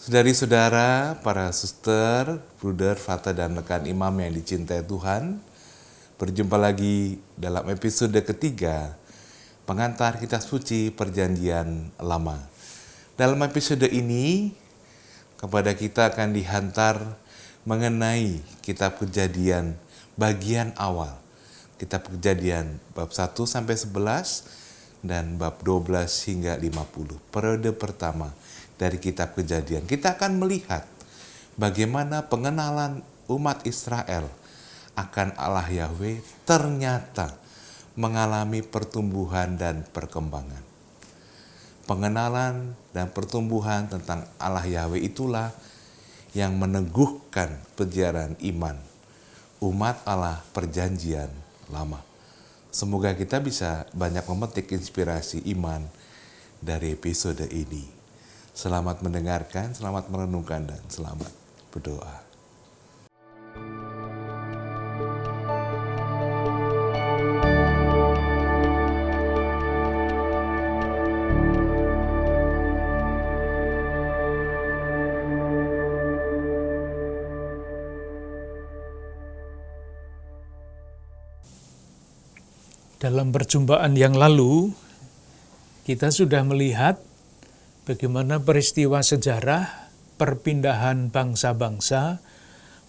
Saudari-saudara, para suster, bruder, fata, dan rekan imam yang dicintai Tuhan, berjumpa lagi dalam episode ketiga pengantar kitab suci Perjanjian Lama. Dalam episode ini, kepada kita akan dihantar mengenai kitab Kejadian bagian awal. Kitab Kejadian bab 1 sampai 11 dan bab 12 hingga 50. Periode pertama dari kitab Kejadian. Kita akan melihat bagaimana pengenalan umat Israel akan Allah Yahweh ternyata mengalami pertumbuhan dan perkembangan. Pengenalan dan pertumbuhan tentang Allah Yahweh itulah yang meneguhkan perjalanan iman umat Allah Perjanjian Lama. Semoga kita bisa banyak memetik inspirasi iman dari episode ini. Selamat mendengarkan, selamat merenungkan, dan selamat berdoa. Dalam perjumpaan yang lalu, kita sudah melihat bagaimana peristiwa sejarah perpindahan bangsa-bangsa,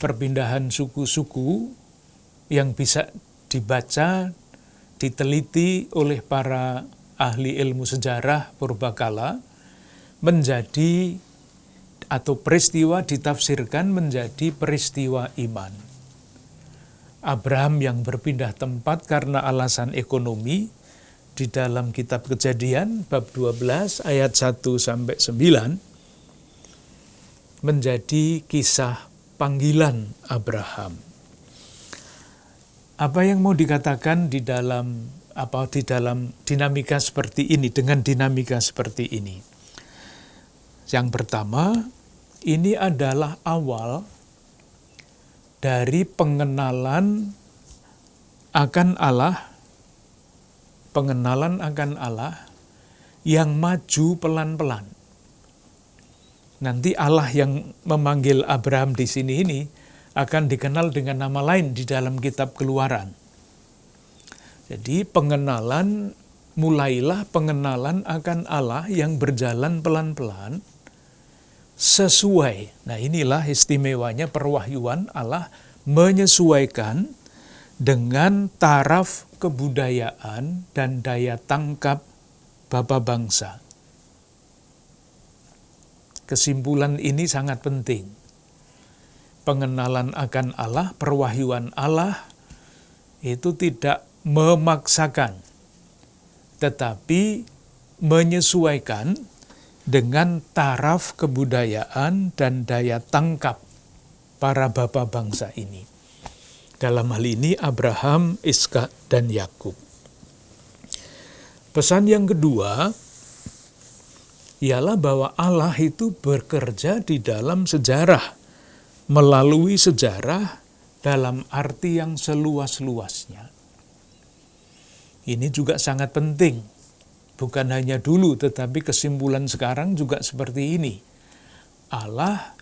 perpindahan suku-suku yang bisa dibaca, diteliti oleh para ahli ilmu sejarah purbakala menjadi atau peristiwa ditafsirkan menjadi peristiwa iman. Abraham yang berpindah tempat karena alasan ekonomi di dalam kitab Kejadian bab 12 ayat 1 sampai 9 menjadi kisah panggilan Abraham. Apa yang mau dikatakan di dalam dinamika seperti ini, dengan dinamika seperti ini? Yang pertama, ini adalah awal dari pengenalan akan Allah yang maju pelan-pelan. Nanti Allah yang memanggil Abraham di sini ini akan dikenal dengan nama lain di dalam kitab Keluaran. Jadi mulailah pengenalan akan Allah yang berjalan pelan-pelan sesuai. Nah, inilah istimewanya perwahyuan Allah menyesuaikan dengan taraf kebudayaan dan daya tangkap bapa bangsa. Kesimpulan ini sangat penting. Pengenalan akan Allah, perwahyuan Allah itu tidak memaksakan, tetapi menyesuaikan dengan taraf kebudayaan dan daya tangkap para bapa bangsa ini. Dalam hal ini Abraham, Ishak, dan Yakub. Pesan yang kedua ialah bahwa Allah itu bekerja di dalam sejarah, melalui sejarah dalam arti yang seluas-luasnya. Ini juga sangat penting, bukan hanya dulu tetapi kesimpulan sekarang juga seperti ini. Allah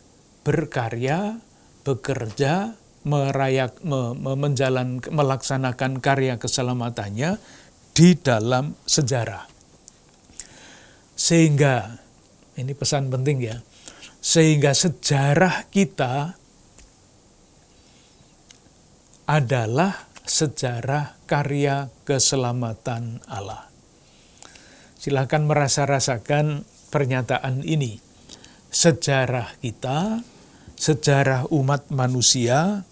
berkarya, bekerja, melaksanakan karya keselamatannya di dalam sejarah. Sehingga, ini pesan penting ya, sehingga sejarah kita adalah sejarah karya keselamatan Allah. Silakan rasakan pernyataan ini. Sejarah kita, sejarah umat manusia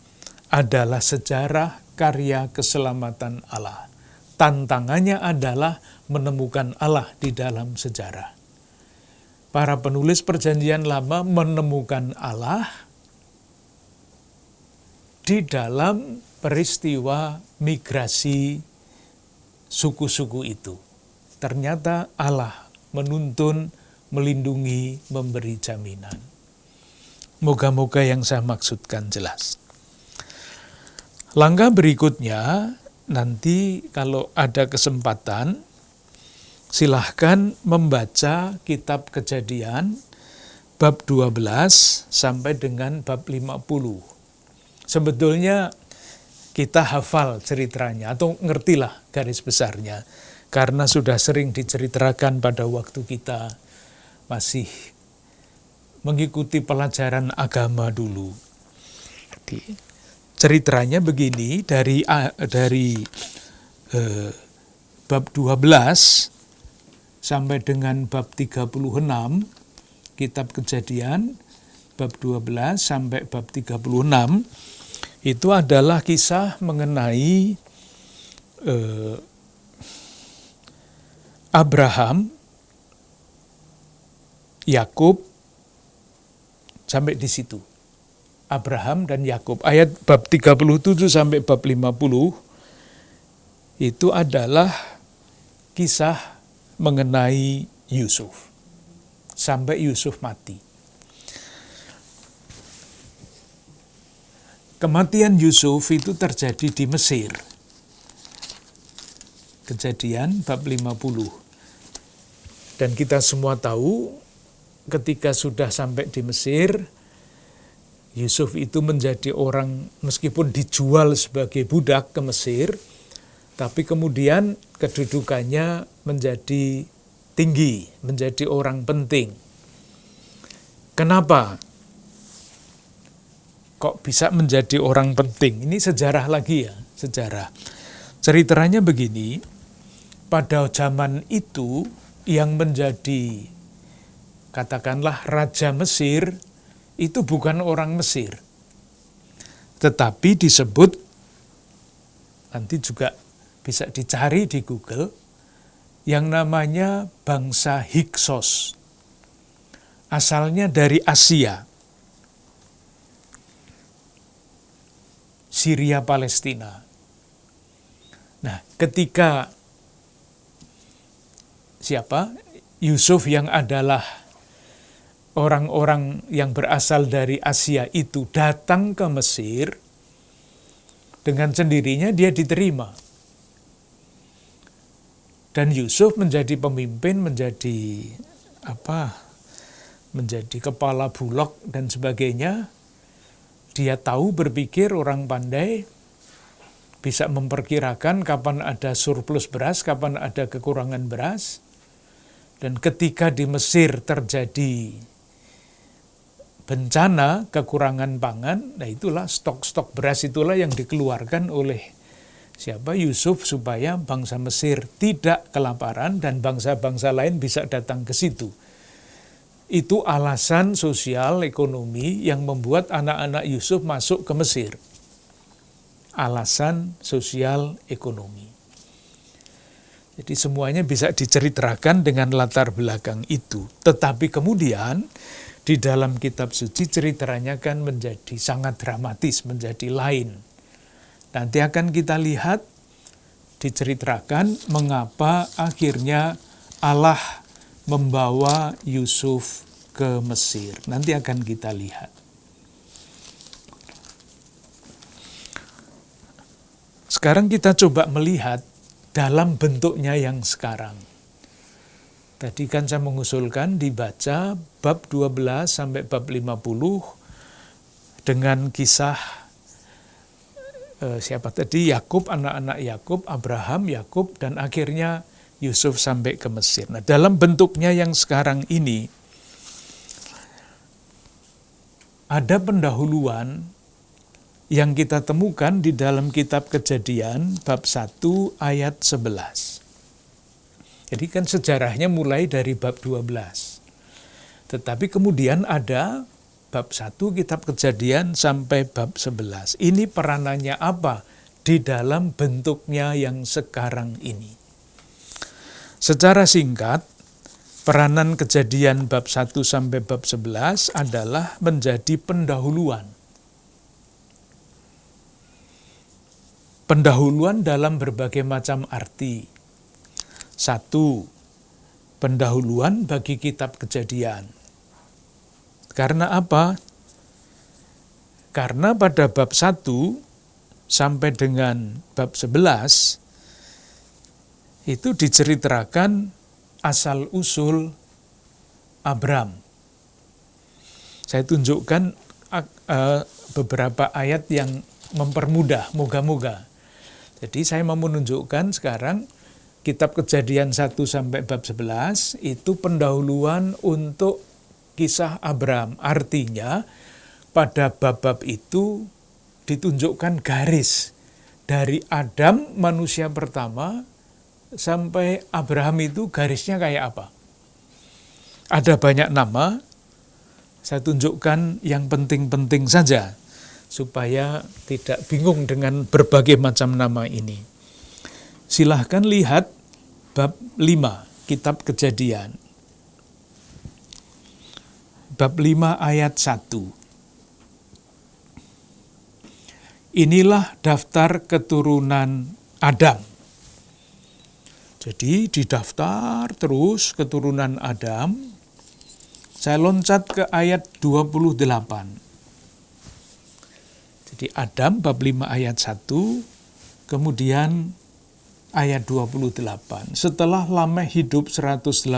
adalah sejarah karya keselamatan Allah. Tantangannya adalah menemukan Allah di dalam sejarah. Para penulis Perjanjian Lama menemukan Allah di dalam peristiwa migrasi suku-suku itu. Ternyata Allah menuntun, melindungi, memberi jaminan. Moga-moga yang saya maksudkan jelas. Langkah berikutnya, nanti kalau ada kesempatan, silahkan membaca kitab Kejadian bab 12 sampai dengan bab 50. Sebetulnya kita hafal ceritanya atau ngertilah garis besarnya karena sudah sering diceritakan pada waktu kita masih mengikuti pelajaran agama dulu. Ceritanya begini dari bab 12 sampai dengan bab 36 kitab Kejadian, bab 12 sampai bab 36 itu adalah kisah mengenai Abraham, Yakub, sampai di situ. Abraham dan Yakub. Ayat bab 37 sampai bab 50 itu adalah kisah mengenai Yusuf. Sampai Yusuf mati. Kematian Yusuf itu terjadi di Mesir. Kejadian bab 50. Dan kita semua tahu ketika sudah sampai di Mesir, Yusuf itu menjadi orang meskipun dijual sebagai budak ke Mesir, tapi kemudian kedudukannya menjadi tinggi, menjadi orang penting. Kenapa? Kok bisa menjadi orang penting? Ini sejarah lagi ya, sejarah. Ceritanya begini, pada zaman itu yang menjadi katakanlah Raja Mesir, itu bukan orang Mesir. Tetapi disebut, nanti juga bisa dicari di Google, yang namanya bangsa Hyksos. Asalnya dari Asia. Syria Palestina. Nah, ketika Yusuf yang adalah orang-orang yang berasal dari Asia itu datang ke Mesir, dengan sendirinya dia diterima. Dan Yusuf menjadi pemimpin, menjadi kepala bulog dan sebagainya. Dia tahu berpikir orang pandai, bisa memperkirakan kapan ada surplus beras, kapan ada kekurangan beras. Dan ketika di Mesir terjadi bencana, kekurangan pangan, nah itulah stok-stok beras itulah yang dikeluarkan oleh Yusuf supaya bangsa Mesir tidak kelaparan dan bangsa-bangsa lain bisa datang ke situ. Itu alasan sosial ekonomi yang membuat anak-anak Yusuf masuk ke Mesir. Alasan sosial ekonomi. Jadi semuanya bisa diceritakan dengan latar belakang itu. Tetapi kemudian di dalam kitab suci ceritanya kan menjadi sangat dramatis, menjadi lain. Nanti akan kita lihat, diceritakan mengapa akhirnya Allah membawa Yusuf ke Mesir. Nanti akan kita lihat. Sekarang kita coba melihat dalam bentuknya yang sekarang. Tadi kan saya mengusulkan dibaca bab 12 sampai bab 50 dengan kisah Yakub, anak-anak Yakub, Abraham, Yakub, dan akhirnya Yusuf sampai ke Mesir. Nah, dalam bentuknya yang sekarang ini ada pendahuluan yang kita temukan di dalam kitab Kejadian bab 1 ayat 11. Jadi kan sejarahnya mulai dari bab 12. Tetapi kemudian ada bab 1 kitab Kejadian sampai bab 11. Ini peranannya apa di dalam bentuknya yang sekarang ini? Secara singkat, peranan Kejadian bab 1 sampai bab 11 adalah menjadi pendahuluan. Pendahuluan dalam berbagai macam arti. 1. Pendahuluan bagi kitab Kejadian. Karena apa? Karena pada bab 1 sampai dengan bab 11 itu diceritakan asal-usul Abram. Saya tunjukkan beberapa ayat yang mempermudah, moga-moga. Jadi saya mau menunjukkan sekarang kitab Kejadian 1 sampai bab 11 itu pendahuluan untuk kisah Abraham. Artinya pada bab-bab itu ditunjukkan garis dari Adam manusia pertama sampai Abraham itu garisnya kayak apa. Ada banyak nama, saya tunjukkan yang penting-penting saja supaya tidak bingung dengan berbagai macam nama ini. Silahkan lihat bab 5 kitab Kejadian. Bab 5 ayat 1. Inilah daftar keturunan Adam. Jadi didaftar terus keturunan Adam. Saya loncat ke ayat 28. Jadi Adam bab 5 ayat 1, kemudian ayat 28. Setelah Lameh hidup 182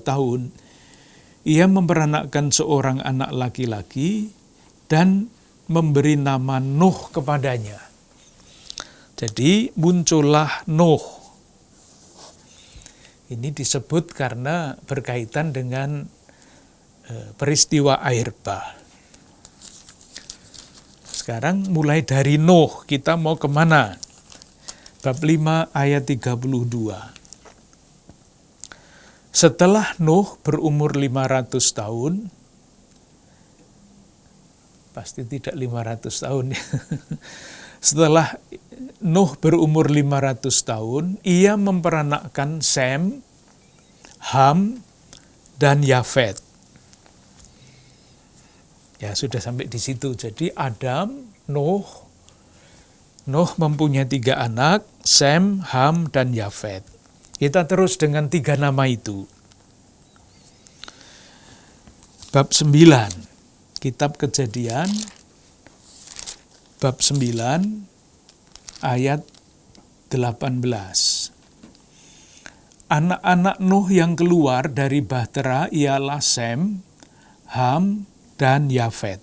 tahun, ia memperanakkan seorang anak laki-laki dan memberi nama Nuh kepadanya. Jadi muncullah Nuh. Ini disebut karena berkaitan dengan peristiwa air bah. Sekarang mulai dari Nuh, kita mau kemana? Bab 5 ayat 32. Setelah Nuh berumur 500 tahun, pasti tidak 500 tahun ya. Setelah Nuh berumur 500 tahun, ia memperanakkan Sem, Ham, dan Yafet. Ya sudah sampai di situ. Jadi Adam, Nuh mempunyai 3 anak, Sem, Ham, dan Yafet. Kita terus dengan 3 nama itu. Bab 9. Kitab Kejadian, bab 9, ayat 18. Anak-anak Nuh yang keluar dari bahtera ialah Sem, Ham, dan Yafet.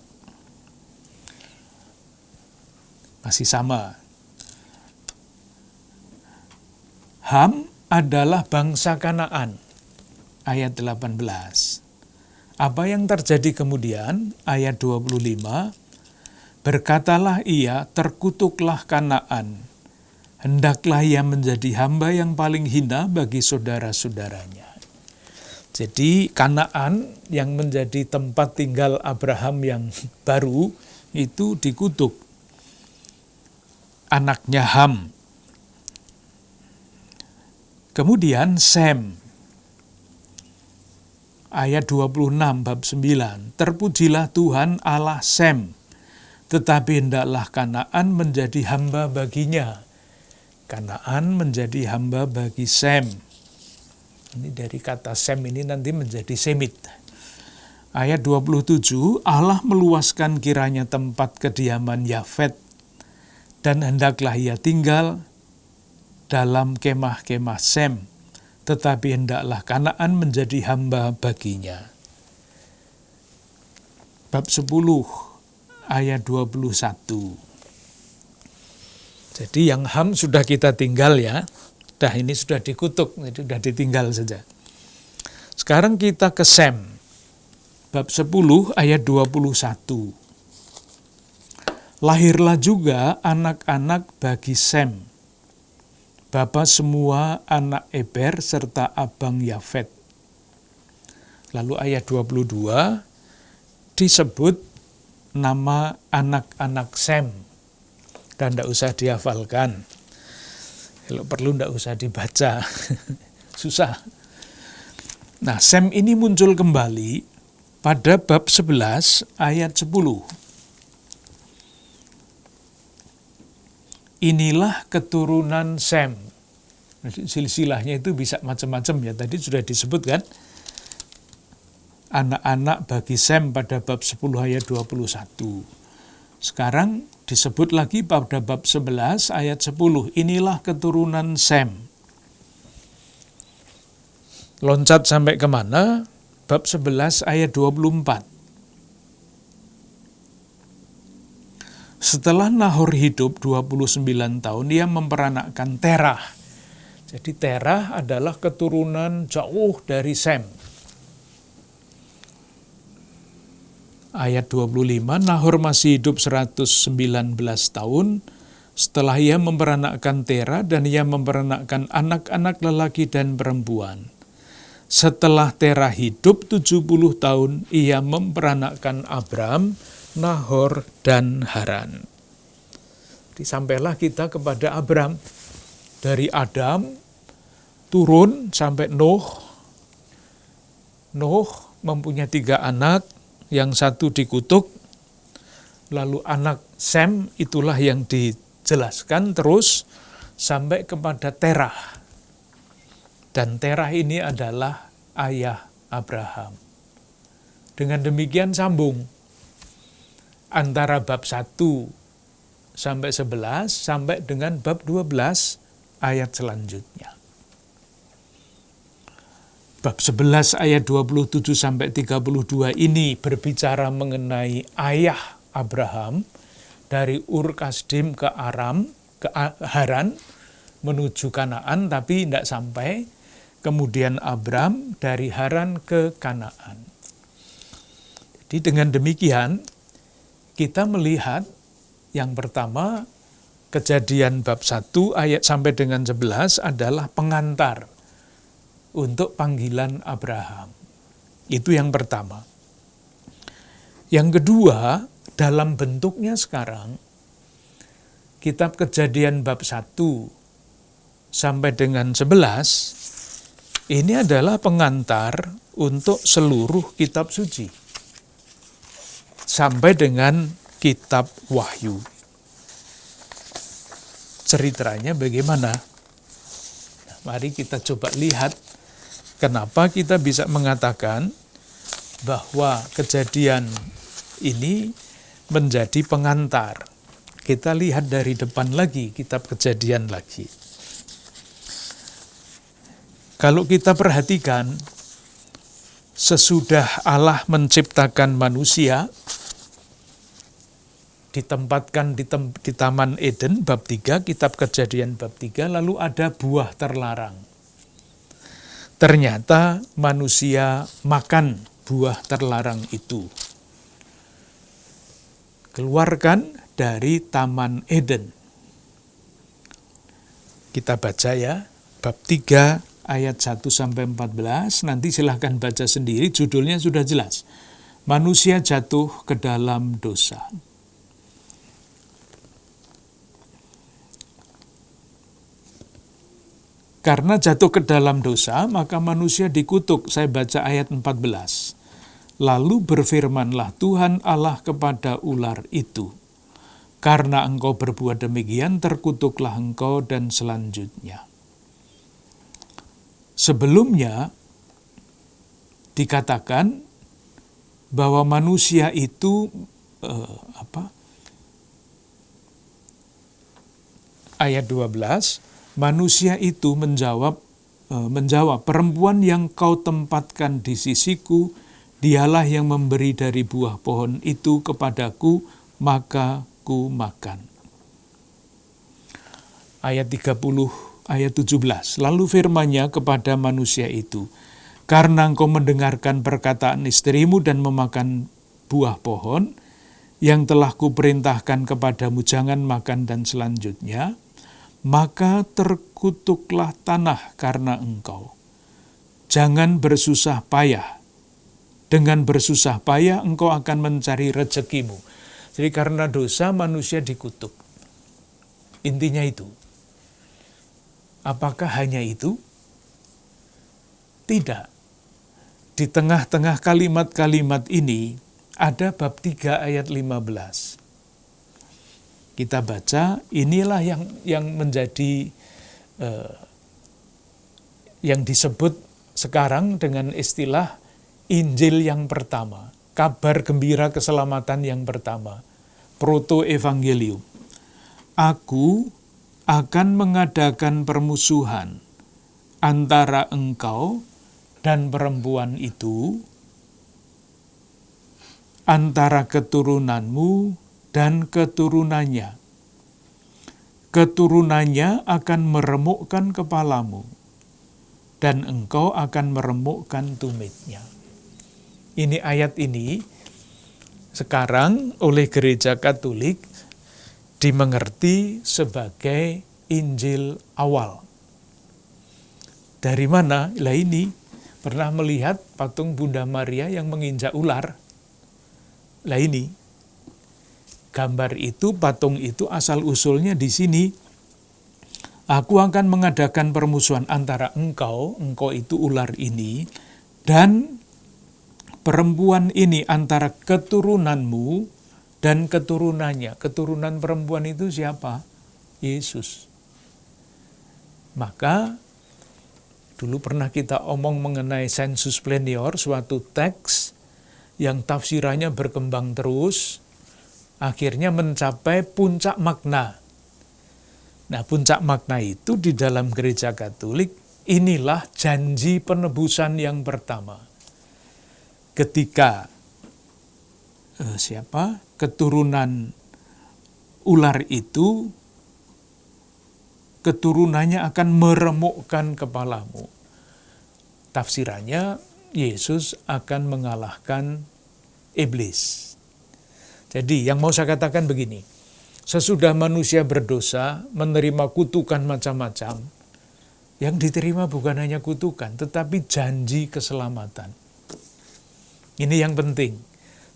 Masih sama. Ham adalah bangsa Kanaan, ayat 18. Apa yang terjadi kemudian? Ayat 25, berkatalah ia, terkutuklah Kanaan, hendaklah ia menjadi hamba yang paling hina bagi saudara-saudaranya. Jadi Kanaan yang menjadi tempat tinggal Abraham yang baru, itu dikutuk. Anaknya Ham. Kemudian Sem. Ayat 26 bab 9, terpujilah Tuhan Allah Sem, tetapi hendaklah Kanaan menjadi hamba baginya. Kanaan menjadi hamba bagi Sem. Ini dari kata Sem ini nanti menjadi Semit. Ayat 27, Allah meluaskan kiranya tempat kediaman Yafet, dan hendaklah ia tinggal dalam kemah-kemah Sem, tetapi hendaklah Kanaan menjadi hamba baginya. Bab 10 ayat 21. Jadi yang Ham sudah kita tinggal ya. Ini sudah dikutuk, jadi sudah ditinggal saja. Sekarang kita ke Sem. Bab 10 ayat 21. Lahirlah juga anak-anak bagi Sem, bapa semua anak Eber serta abang Yafet. Lalu ayat 22 disebut nama anak-anak Sem. Dan tidak usah dihafalkan. Kalau perlu tidak usah dibaca. Susah. Nah, Sem ini muncul kembali pada bab 11 ayat 10. Inilah keturunan Sem. Silsilahnya itu bisa macam-macam ya. Tadi sudah disebutkan. Anak-anak bagi Sem pada bab 10 ayat 21. Sekarang disebut lagi pada bab 11 ayat 10. Inilah keturunan Sem. Loncat sampai kemana? Bab 11 ayat 24. Setelah Nahor hidup 29 tahun, ia memperanakkan Terah. Jadi Terah adalah keturunan jauh dari Sem. Ayat 25, Nahor masih hidup 119 tahun, setelah ia memperanakkan Terah dan ia memperanakkan anak-anak lelaki dan perempuan. Setelah Terah hidup 70 tahun, ia memperanakkan Abram, Nahor, dan Haran. Jadi sampailah kita kepada Abram. Dari Adam turun sampai Nuh. Nuh mempunyai 3 anak, yang satu dikutuk. Lalu anak Sem itulah yang dijelaskan terus sampai kepada Terah. Dan Terah ini adalah ayah Abraham. Dengan demikian sambung antara bab 1 sampai 11 sampai dengan bab 12 ayat selanjutnya. Bab 11 ayat 27 sampai 32 ini berbicara mengenai ayah Abraham dari Ur Kasdim ke Haran menuju Kanaan, tapi tidak sampai. Kemudian Abram dari Haran ke Kanaan. Jadi dengan demikian kita melihat yang pertama, Kejadian bab 1 ayat sampai dengan 11 adalah pengantar untuk panggilan Abraham. Itu yang pertama. Yang kedua, dalam bentuknya sekarang, kitab Kejadian bab 1 sampai dengan 11, ini adalah pengantar untuk seluruh kitab suci. Sampai dengan kitab Wahyu. Ceritanya bagaimana? Nah, mari kita coba lihat kenapa kita bisa mengatakan bahwa Kejadian ini menjadi pengantar. Kita lihat dari depan lagi, kitab Kejadian lagi. Kalau kita perhatikan, sesudah Allah menciptakan manusia, ditempatkan di Taman Eden, bab 3, kitab Kejadian bab 3, lalu ada buah terlarang. Ternyata manusia makan buah terlarang itu. Keluarkan dari Taman Eden. Kita baca ya, bab 3, ayat 1-14, nanti silahkan baca sendiri, judulnya sudah jelas. Manusia jatuh ke dalam dosa. Karena jatuh ke dalam dosa, maka manusia dikutuk. Saya baca ayat 14. Lalu berfirmanlah Tuhan Allah kepada ular itu, karena engkau berbuat demikian, terkutuklah engkau dan selanjutnya. Sebelumnya dikatakan bahwa manusia itu ayat 12, manusia itu menjawab, perempuan yang kau tempatkan di sisiku, dialah yang memberi dari buah pohon itu kepadaku, maka ku makan. Ayat 30, ayat 17, lalu firman-Nya kepada manusia itu, karena engkau mendengarkan perkataan istrimu dan memakan buah pohon, yang telah kuperintahkan kepadamu jangan makan dan selanjutnya, maka terkutuklah tanah karena engkau. Jangan bersusah payah. Dengan bersusah payah engkau akan mencari rezekimu. Jadi karena dosa manusia dikutuk. Intinya itu. Apakah hanya itu? Tidak. Di tengah-tengah kalimat-kalimat ini ada bab 3 ayat 15. Kita baca, inilah yang menjadi yang disebut sekarang dengan istilah Injil yang pertama, kabar gembira keselamatan yang pertama, proto-evangelium. Aku akan mengadakan permusuhan antara engkau dan perempuan itu, antara keturunanmu dan keturunannya. Keturunannya akan meremukkan kepalamu, dan engkau akan meremukkan tumitnya. Ini ayat ini sekarang oleh Gereja Katolik dimengerti sebagai Injil awal. Dari mana? Lah ini, pernah melihat patung Bunda Maria yang menginjak ular? Lah ini, gambar itu, patung itu asal-usulnya di sini. Aku akan mengadakan permusuhan antara engkau itu ular ini, dan perempuan ini, antara keturunanmu dan keturunannya. Keturunan perempuan itu siapa? Yesus. Maka, dulu pernah kita omong mengenai sensus plenior, suatu teks yang tafsirannya berkembang terus, akhirnya mencapai puncak makna. Nah, puncak makna itu di dalam Gereja Katolik, inilah janji penebusan yang pertama. Ketika keturunan ular itu, keturunannya akan meremukkan kepalamu. Tafsirannya, Yesus akan mengalahkan iblis. Jadi yang mau saya katakan begini, sesudah manusia berdosa, menerima kutukan macam-macam, yang diterima bukan hanya kutukan, tetapi janji keselamatan. Ini yang penting.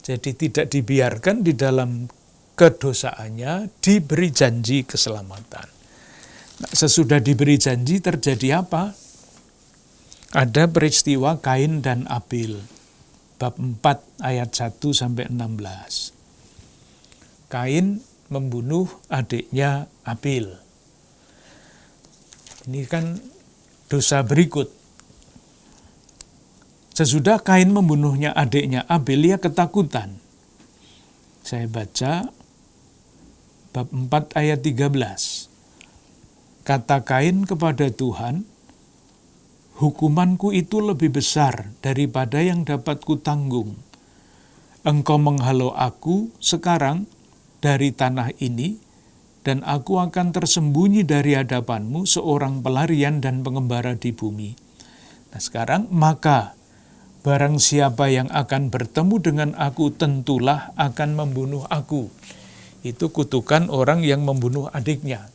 Jadi tidak dibiarkan di dalam kedosaannya, diberi janji keselamatan. Nah, sesudah diberi janji terjadi apa? Ada peristiwa Kain dan Abel. Bab 4 ayat 1-16. Kain membunuh adiknya Abel. Ini kan dosa berikut. Sesudah Kain membunuhnya adiknya Abel, ia ketakutan. Saya baca bab 4 ayat 13. Kata Kain kepada Tuhan, hukumanku itu lebih besar daripada yang dapat kutanggung. Engkau menghalau aku sekarang dari tanah ini, dan aku akan tersembunyi dari hadapanmu seorang pelarian dan pengembara di bumi. Nah sekarang, maka barang siapa yang akan bertemu dengan aku tentulah akan membunuh aku. Itu kutukan orang yang membunuh adiknya.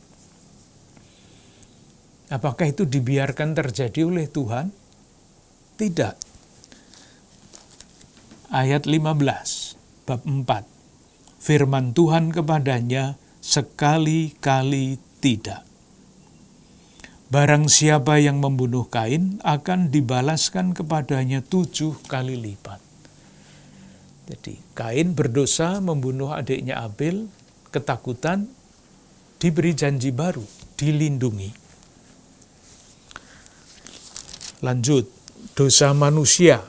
Apakah itu dibiarkan terjadi oleh Tuhan? Tidak. Ayat 15, bab 4. Firman Tuhan kepadanya, sekali-kali tidak. Barang siapa yang membunuh Kain akan dibalaskan kepadanya 7 kali lipat. Jadi Kain berdosa membunuh adiknya Abel, ketakutan, diberi janji baru, dilindungi. Lanjut, dosa manusia,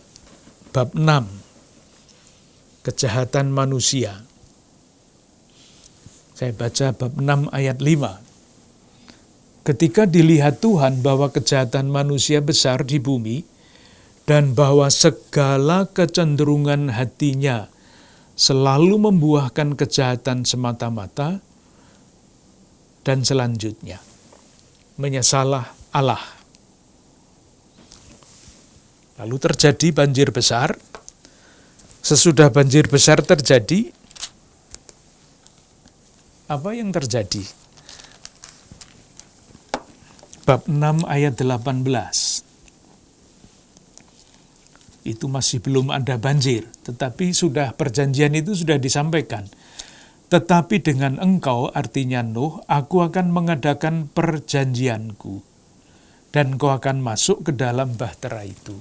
bab 6, kejahatan manusia. Saya baca bab 6 ayat 5. Ketika dilihat Tuhan bahwa kejahatan manusia besar di bumi, dan bahwa segala kecenderungan hatinya selalu membuahkan kejahatan semata-mata, dan selanjutnya, menyesalah Allah. Lalu terjadi banjir besar. Sesudah banjir besar terjadi, apa yang terjadi? Bab 6 ayat 18. Itu masih belum ada banjir, tetapi perjanjian itu sudah disampaikan. Tetapi dengan engkau, artinya Nuh, aku akan mengadakan perjanjianku, dan kau akan masuk ke dalam bahtera itu.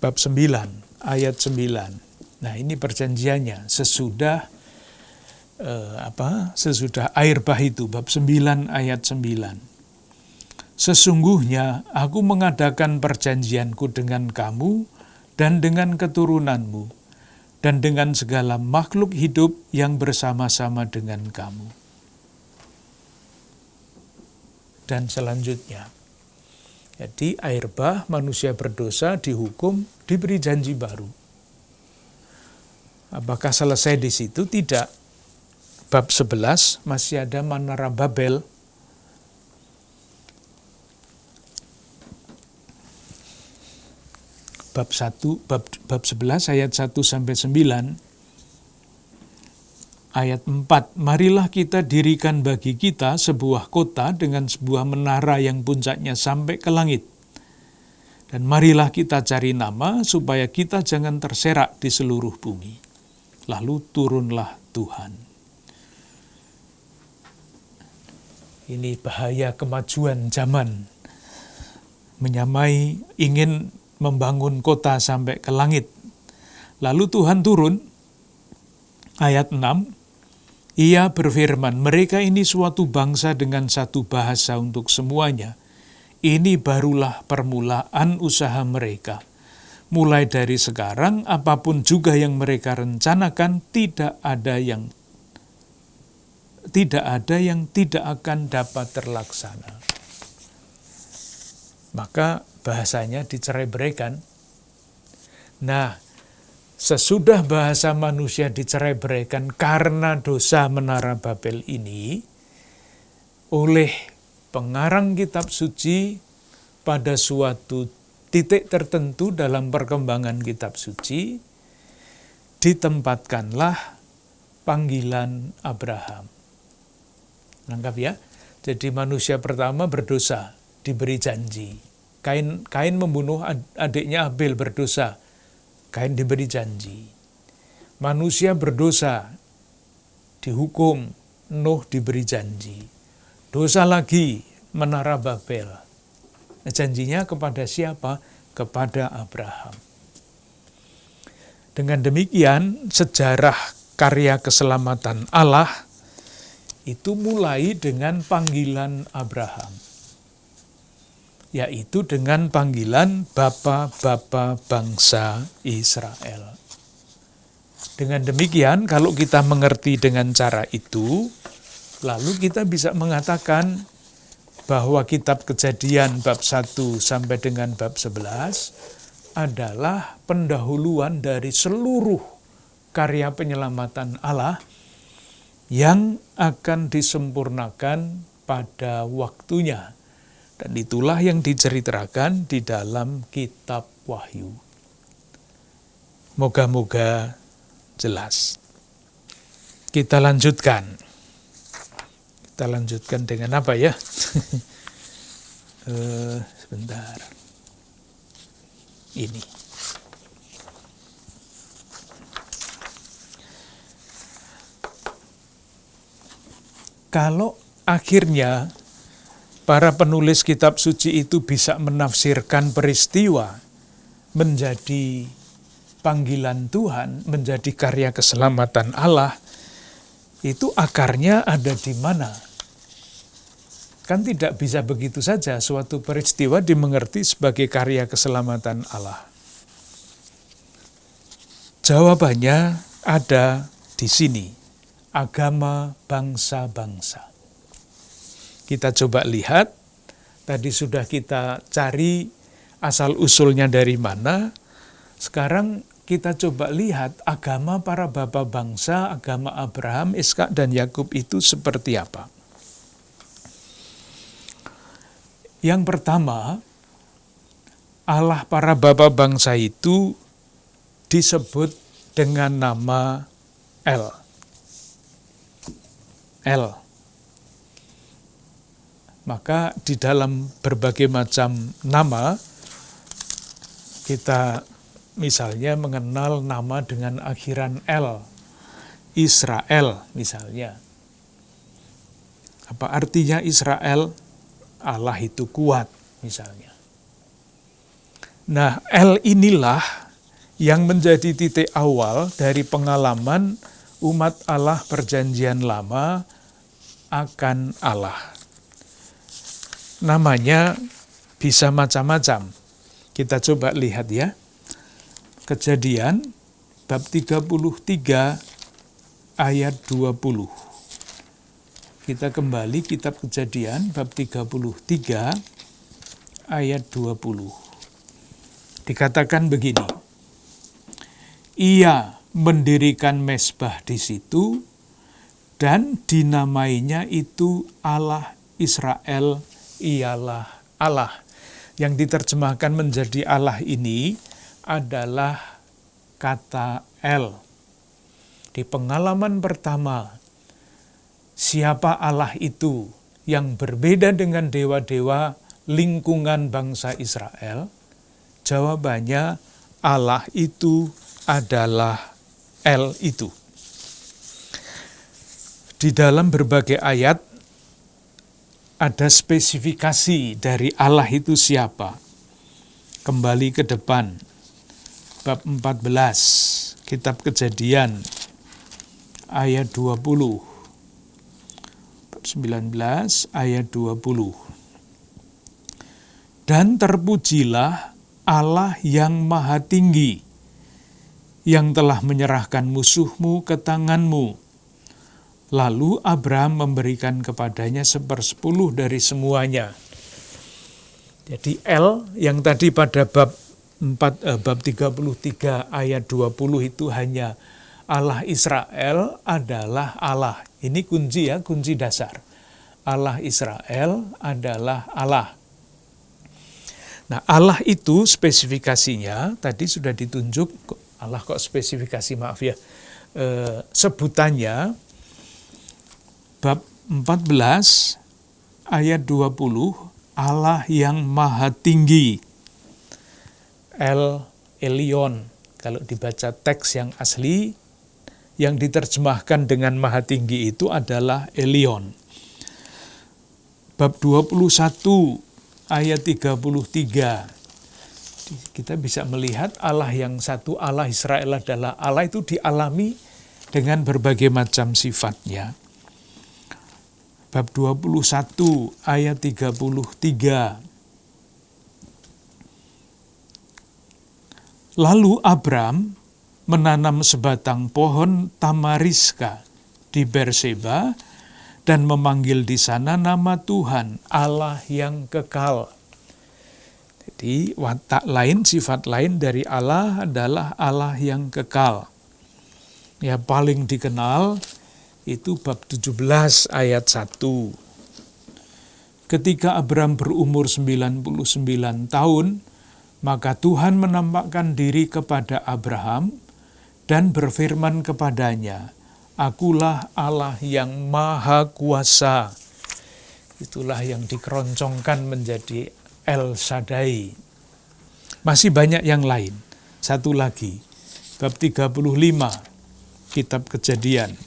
Bab 9, ayat 9. Nah ini perjanjiannya sesudah air bah itu, bab 9 ayat 9. Sesungguhnya aku mengadakan perjanjianku dengan kamu dan dengan keturunanmu dan dengan segala makhluk hidup yang bersama-sama dengan kamu. Dan selanjutnya, jadi air bah, manusia berdosa dihukum, diberi janji baru. Apakah selesai di situ? Tidak. Bab 11 masih ada Menara Babel. Bab 11 ayat 1 sampai 9. Ayat 4, marilah kita dirikan bagi kita sebuah kota dengan sebuah menara yang puncaknya sampai ke langit. Dan marilah kita cari nama supaya kita jangan terserak di seluruh bumi. Lalu turunlah Tuhan. Ini bahaya kemajuan zaman. Menyamai ingin membangun kota sampai ke langit. Lalu Tuhan turun, ayat 6, Ia berfirman, mereka ini suatu bangsa dengan satu bahasa untuk semuanya. Ini barulah permulaan usaha mereka. Mulai dari sekarang, apapun juga yang mereka rencanakan, tidak ada yang tidak akan dapat terlaksana. Maka bahasanya dicerai-beraikan. Nah, sesudah bahasa manusia dicerai-beraikan karena dosa Menara Babel ini, oleh pengarang kitab suci pada suatu titik tertentu dalam perkembangan kitab suci, ditempatkanlah panggilan Abraham. Nangkap ya? Jadi manusia pertama berdosa, diberi janji. Kain membunuh adiknya Abel, berdosa. Kain diberi janji. Manusia berdosa, dihukum. Nuh diberi janji. Dosa lagi, Menara Babel. Janjinya kepada siapa? Kepada Abraham. Dengan demikian, sejarah karya keselamatan Allah itu mulai dengan panggilan Abraham, yaitu dengan panggilan Bapa-Bapa bangsa Israel. Dengan demikian, kalau kita mengerti dengan cara itu, lalu kita bisa mengatakan bahwa kitab Kejadian bab 1 sampai dengan bab 11 adalah pendahuluan dari seluruh karya penyelamatan Allah yang akan disempurnakan pada waktunya. Dan itulah yang diceritakan di dalam kitab Wahyu. Moga-moga jelas. Kita lanjutkan. Kita lanjutkan dengan apa ya? Sebentar. Ini. Kalau akhirnya para penulis kitab suci itu bisa menafsirkan peristiwa menjadi panggilan Tuhan, menjadi karya keselamatan Allah, itu akarnya ada di mana? Kan tidak bisa begitu saja suatu peristiwa dimengerti sebagai karya keselamatan Allah. Jawabannya ada di sini. Agama bangsa-bangsa. Kita coba lihat, tadi sudah kita cari asal-usulnya dari mana. Sekarang kita coba lihat agama para bapa bangsa, agama Abraham, Ishak, dan Yakub itu seperti apa. Yang pertama, Allah para bapa bangsa itu disebut dengan nama El. Maka di dalam berbagai macam nama, kita misalnya mengenal nama dengan akhiran L, Israel misalnya. Apa artinya Israel? Allah itu kuat misalnya. Nah, L inilah yang menjadi titik awal dari pengalaman umat Allah perjanjian lama akan Allah. Namanya bisa macam-macam. Kita coba lihat ya. Kejadian bab 33 ayat 20. Kita kembali kitab Kejadian bab 33 ayat 20. Dikatakan begini. Ia mendirikan mezbah di situ, dan dinamainya itu Allah Israel ialah Allah. Yang diterjemahkan menjadi Allah ini adalah kata El. Di pengalaman pertama, siapa Allah itu yang berbeda dengan dewa-dewa lingkungan bangsa Israel? Jawabannya, Allah itu adalah El itu. Di dalam berbagai ayat ada spesifikasi dari Allah itu siapa. Kembali ke depan, bab 14, kitab Kejadian, ayat 20. Bab 19, ayat 20. Dan terpujilah Allah yang maha tinggi, yang telah menyerahkan musuhmu ke tanganmu. Lalu Abraham memberikan kepadanya 1/10 dari semuanya. Jadi El yang tadi pada bab 33 ayat 20 itu hanya Allah Israel adalah Allah. Ini kunci ya, kunci dasar. Allah Israel adalah Allah. Nah, Allah itu spesifikasinya tadi sudah ditunjuk. Allah kok spesifikasi, maaf ya. Sebutannya bab 14 ayat 20, Allah yang maha tinggi. El Elyon, kalau dibaca teks yang asli, yang diterjemahkan dengan maha tinggi itu adalah Elyon. Bab 21 ayat 33, kita bisa melihat Allah yang satu, Allah Israel adalah Allah, itu dialami dengan berbagai macam sifatnya. Bab 21 ayat 33. Lalu Abram menanam sebatang pohon tamariska di Berseba dan memanggil di sana nama Tuhan, Allah yang kekal. Jadi watak lain, sifat lain dari Allah adalah Allah yang kekal. Ya, paling dikenal itu bab 17 ayat 1. Ketika Abram berumur 99 tahun, maka Tuhan menampakkan diri kepada Abraham dan berfirman kepadanya, Akulah Allah yang maha kuasa. Itulah yang dikeroncongkan menjadi El Shaddai. Masih banyak yang lain. Satu lagi, bab 35, kitab Kejadian,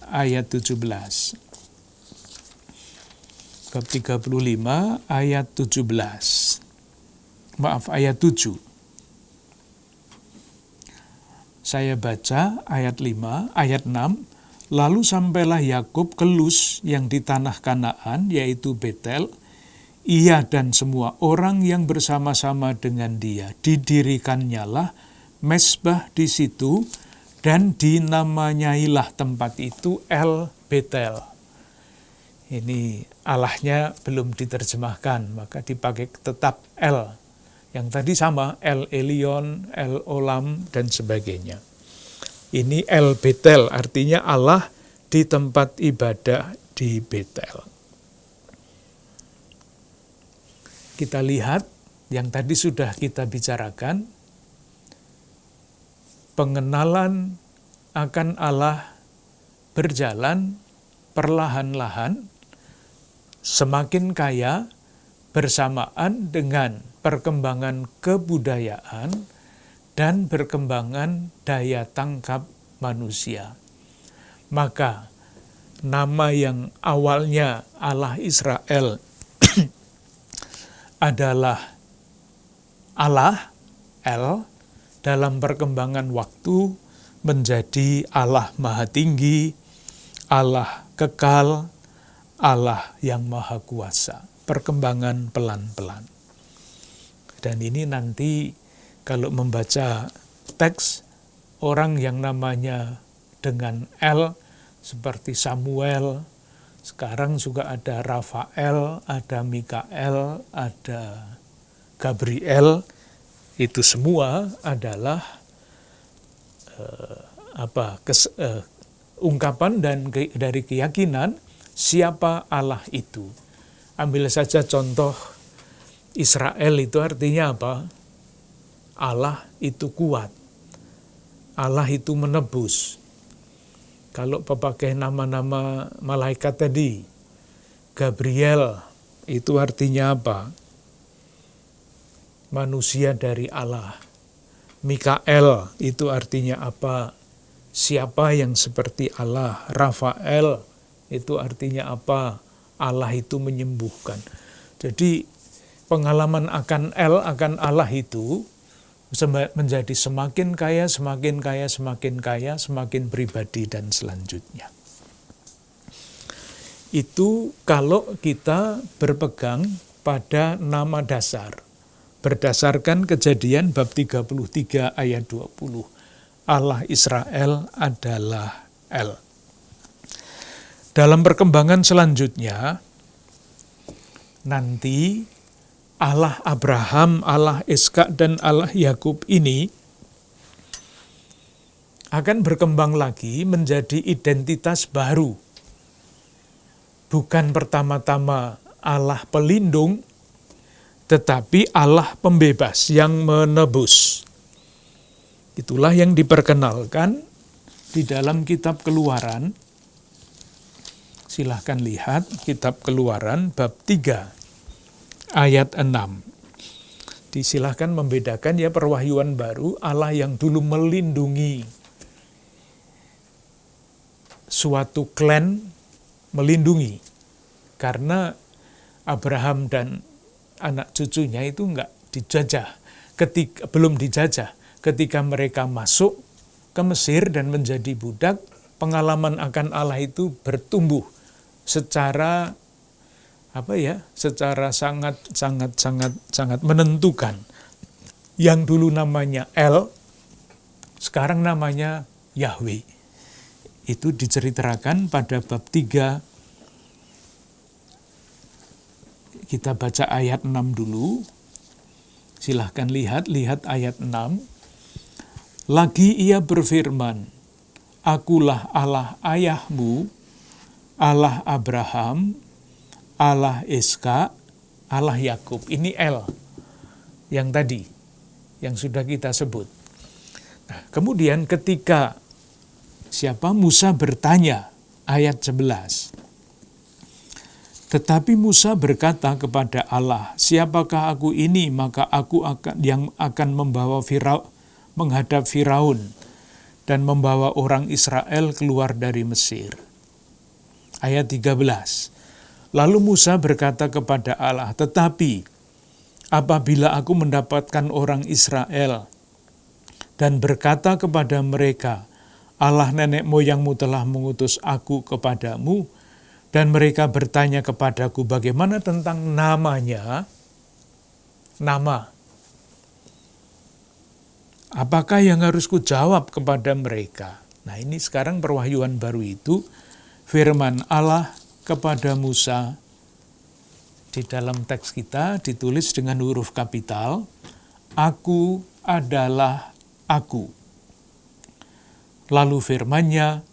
ayat 17. Bab 35 ayat 17. Maaf, ayat 7. Saya baca ayat 5, ayat 6. Lalu sampailah Yakub ke Luz yang di tanah Kanaan, yaitu Betel. Ia dan semua orang yang bersama-sama dengan dia. Didirikannya lah mezbah di situ, dan dinamanyailah tempat itu El Betel. Ini Allahnya belum diterjemahkan, maka dipakai tetap El. Yang tadi sama, El Elyon, El Olam, dan sebagainya. Ini El Betel, artinya Allah di tempat ibadah di Betel. Kita lihat, yang tadi sudah kita bicarakan, pengenalan akan Allah berjalan perlahan-lahan, semakin kaya bersamaan dengan perkembangan kebudayaan dan perkembangan daya tangkap manusia. Maka nama yang awalnya Allah Israel adalah Allah, El, dalam perkembangan waktu menjadi Allah Maha Tinggi, Allah Kekal, Allah yang Maha Kuasa. Perkembangan pelan-pelan. Dan ini nanti kalau membaca teks, orang yang namanya dengan El, seperti Samuel, sekarang juga ada Rafael, ada Mikael, ada Gabriel, itu semua adalah ungkapan dan dari keyakinan siapa Allah itu. Ambil saja contoh Israel, itu artinya apa? Allah itu kuat. Allah itu menebus. Kalau pakai nama-nama malaikat tadi, Gabriel itu artinya apa? Manusia dari Allah. Mikael itu artinya apa? Siapa yang seperti Allah? Rafael itu artinya apa? Allah itu menyembuhkan. Jadi pengalaman akan Allah itu menjadi semakin kaya, semakin kaya, semakin kaya, semakin pribadi dan selanjutnya. Itu kalau kita berpegang pada nama dasar. Berdasarkan Kejadian bab 33 ayat 20. Allah Israel adalah El. Dalam perkembangan selanjutnya, nanti Allah Abraham, Allah Ishak, dan Allah Yakub ini akan berkembang lagi menjadi identitas baru. Bukan pertama-tama Allah pelindung, tetapi Allah pembebas yang menebus. Itulah yang diperkenalkan di dalam kitab Keluaran. Silahkan lihat kitab Keluaran bab 3. Ayat 6. Disilahkan membedakan ya perwahyuan baru, Allah yang dulu melindungi suatu klan, melindungi. Karena Abraham dan anak cucunya itu enggak dijajah, belum dijajah. Ketika mereka masuk ke Mesir dan menjadi budak, pengalaman akan Allah itu bertumbuh secara secara sangat menentukan. Yang dulu namanya El, sekarang namanya Yahweh. Itu diceritakan pada bab 3. Kita baca ayat 6 dulu. Silahkan lihat ayat 6. Lagi ia berfirman, Akulah Allah ayahmu, Allah Abraham, Allah Ishak, Allah Yakub. Ini El yang tadi, yang sudah kita sebut. Nah, kemudian ketika Musa bertanya, ayat 11. Tetapi Musa berkata kepada Allah, siapakah aku ini, maka aku akan membawa menghadap Firaun dan membawa orang Israel keluar dari Mesir. Ayat 13. Lalu Musa berkata kepada Allah, tetapi apabila aku mendapatkan orang Israel dan berkata kepada mereka, Allah nenek moyangmu telah mengutus aku kepadamu, dan mereka bertanya kepadaku bagaimana tentang namanya, nama. Apakah yang harus kujawab kepada mereka? Nah, ini sekarang perwahyuan baru itu, firman Allah kepada Musa di dalam teks kita ditulis dengan huruf kapital, Aku adalah Aku. Lalu firman-Nya,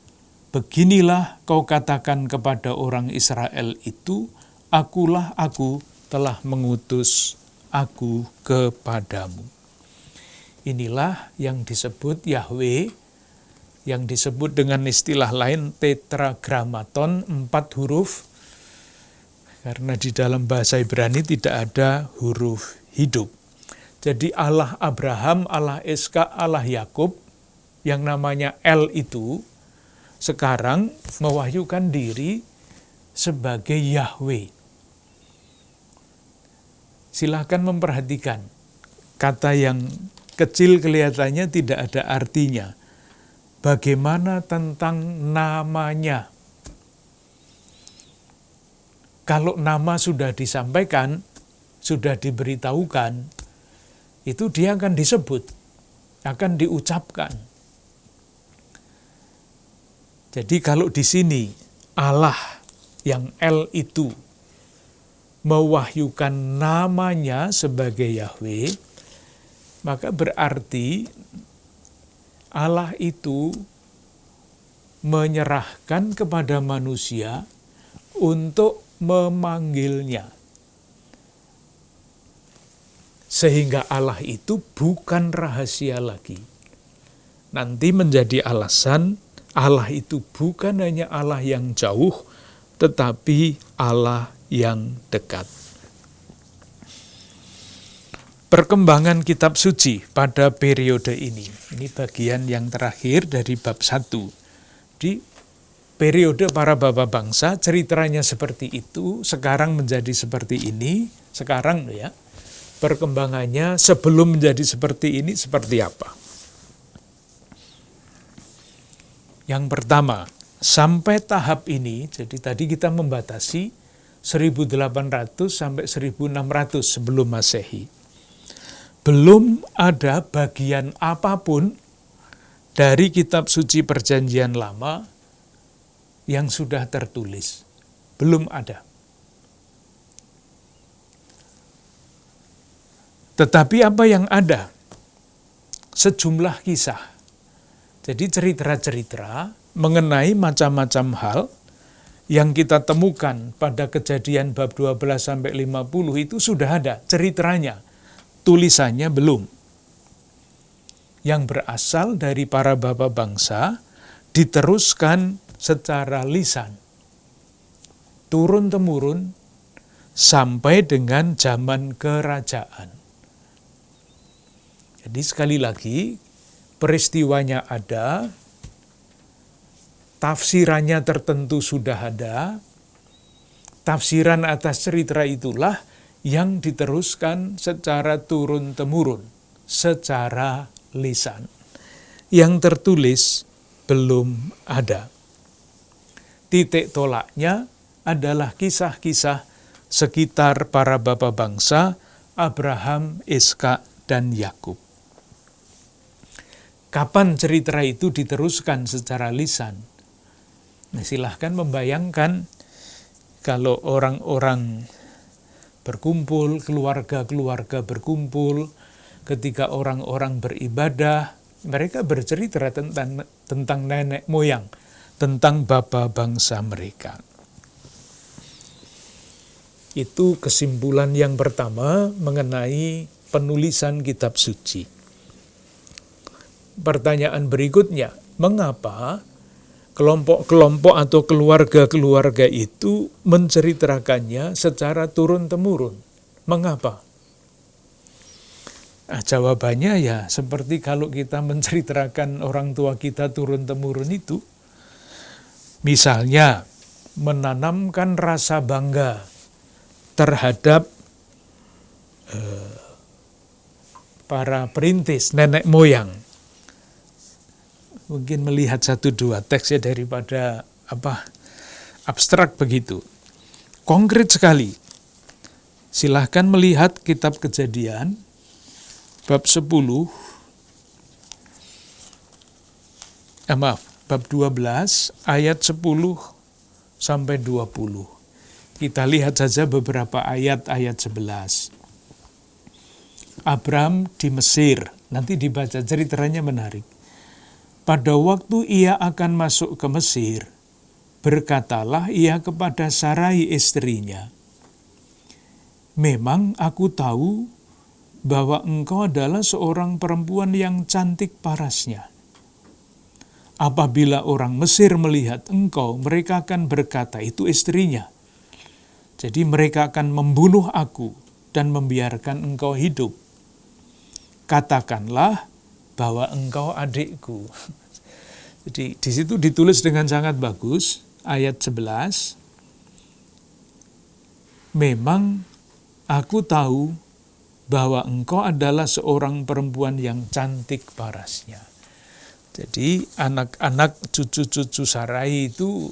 beginilah kau katakan kepada orang Israel itu, Akulah Aku telah mengutus aku kepadamu. Inilah yang disebut Yahweh, yang disebut dengan istilah lain tetragrammaton, 4 huruf, karena di dalam bahasa Ibrani tidak ada huruf hidup. Jadi Allah Abraham, Allah Ishak, Allah Yakub, yang namanya El itu, sekarang mewahyukan diri sebagai Yahweh. Silahkan memperhatikan, kata yang kecil kelihatannya tidak ada artinya. Bagaimana tentang namanya? Kalau nama sudah disampaikan, sudah diberitahukan, itu dia akan disebut, akan diucapkan. Jadi kalau di sini Allah yang El itu mewahyukan namanya sebagai Yahweh, maka berarti Allah itu menyerahkan kepada manusia untuk memanggilnya. Sehingga Allah itu bukan rahasia lagi. Nanti menjadi alasan Allah itu bukan hanya Allah yang jauh, tetapi Allah yang dekat. Perkembangan kitab suci pada periode ini bagian yang terakhir dari bab 1. Di periode para bapa bangsa, ceritanya seperti itu, sekarang menjadi seperti ini, sekarang ya, perkembangannya sebelum menjadi seperti ini, seperti apa? Yang pertama, sampai tahap ini, jadi tadi kita membatasi 1800 sampai 1600 sebelum Masehi. Belum ada bagian apapun dari kitab suci Perjanjian Lama yang sudah tertulis. Belum ada. Tetapi apa yang ada? Sejumlah kisah. Jadi cerita-cerita mengenai macam-macam hal yang kita temukan pada Kejadian bab 12 sampai 50 itu sudah ada ceritanya. Tulisannya belum. Yang berasal dari para bapa bangsa diteruskan secara lisan. Turun-temurun sampai dengan zaman kerajaan. Jadi sekali lagi, peristiwanya ada, tafsirannya tertentu sudah ada, tafsiran atas cerita itulah yang diteruskan secara turun-temurun, secara lisan. Yang tertulis belum ada. Titik tolaknya adalah kisah-kisah sekitar para bapa bangsa, Abraham, Ishak, dan Yakub. Kapan cerita itu diteruskan secara lisan? Nah, silahkan membayangkan kalau orang-orang berkumpul, keluarga-keluarga berkumpul, ketika orang-orang beribadah, mereka bercerita tentang nenek moyang, tentang bapa bangsa mereka. Itu kesimpulan yang pertama mengenai penulisan kitab suci. Pertanyaan berikutnya, mengapa kelompok-kelompok atau keluarga-keluarga itu menceritakannya secara turun-temurun? Mengapa? Nah, jawabannya ya seperti kalau kita menceritakan orang tua kita turun-temurun itu. Misalnya, menanamkan rasa bangga terhadap para perintis, nenek moyang. Mungkin melihat 1-2 teks ya daripada abstrak begitu. Konkret sekali. Silahkan melihat kitab Kejadian bab 10, bab 12 ayat 10 sampai 20. Kita lihat saja beberapa ayat-ayat 11. Abram di Mesir, nanti dibaca ceritanya menarik. Pada waktu ia akan masuk ke Mesir, berkatalah ia kepada Sarai istrinya, "Memang aku tahu bahwa engkau adalah seorang perempuan yang cantik parasnya. Apabila orang Mesir melihat engkau, mereka akan berkata, itu istrinya. Jadi mereka akan membunuh aku dan membiarkan engkau hidup. Katakanlah bahwa engkau adikku." Jadi di situ ditulis dengan sangat bagus ayat 11. Memang aku tahu bahwa engkau adalah seorang perempuan yang cantik parasnya. Jadi anak-anak cucu-cucu Sarai itu